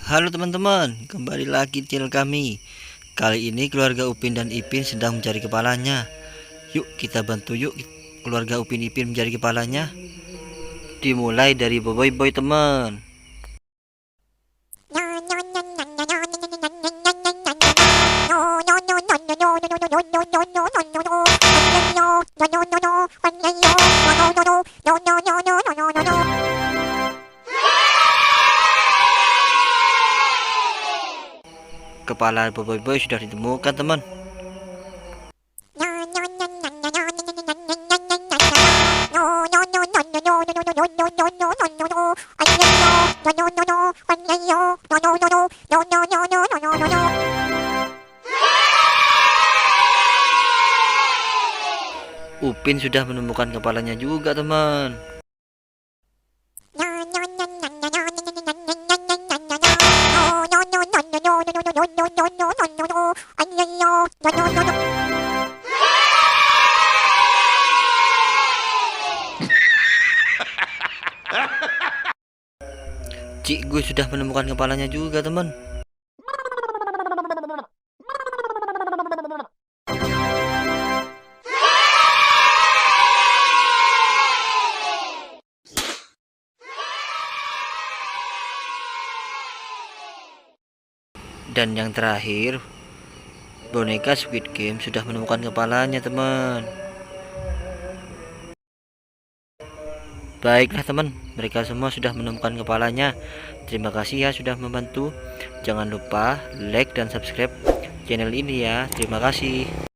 Halo teman-teman, kembali lagi di channel kami. Kali ini keluarga Upin dan Ipin sedang mencari kepalanya. Yuk kita bantu yuk keluarga Upin Ipin mencari kepalanya. Dimulai dari Boy Boy teman. Kepala Boy Boy sudah ditemukan teman. Upin sudah menemukan kepalanya juga teman. Cik gue sudah menemukan kepalanya juga teman. Dan yang terakhir, boneka Squid Game sudah menemukan kepalanya teman. Baiklah teman, mereka semua sudah menemukan kepalanya. Terima kasih ya sudah membantu. Jangan lupa like dan subscribe channel ini ya. Terima kasih.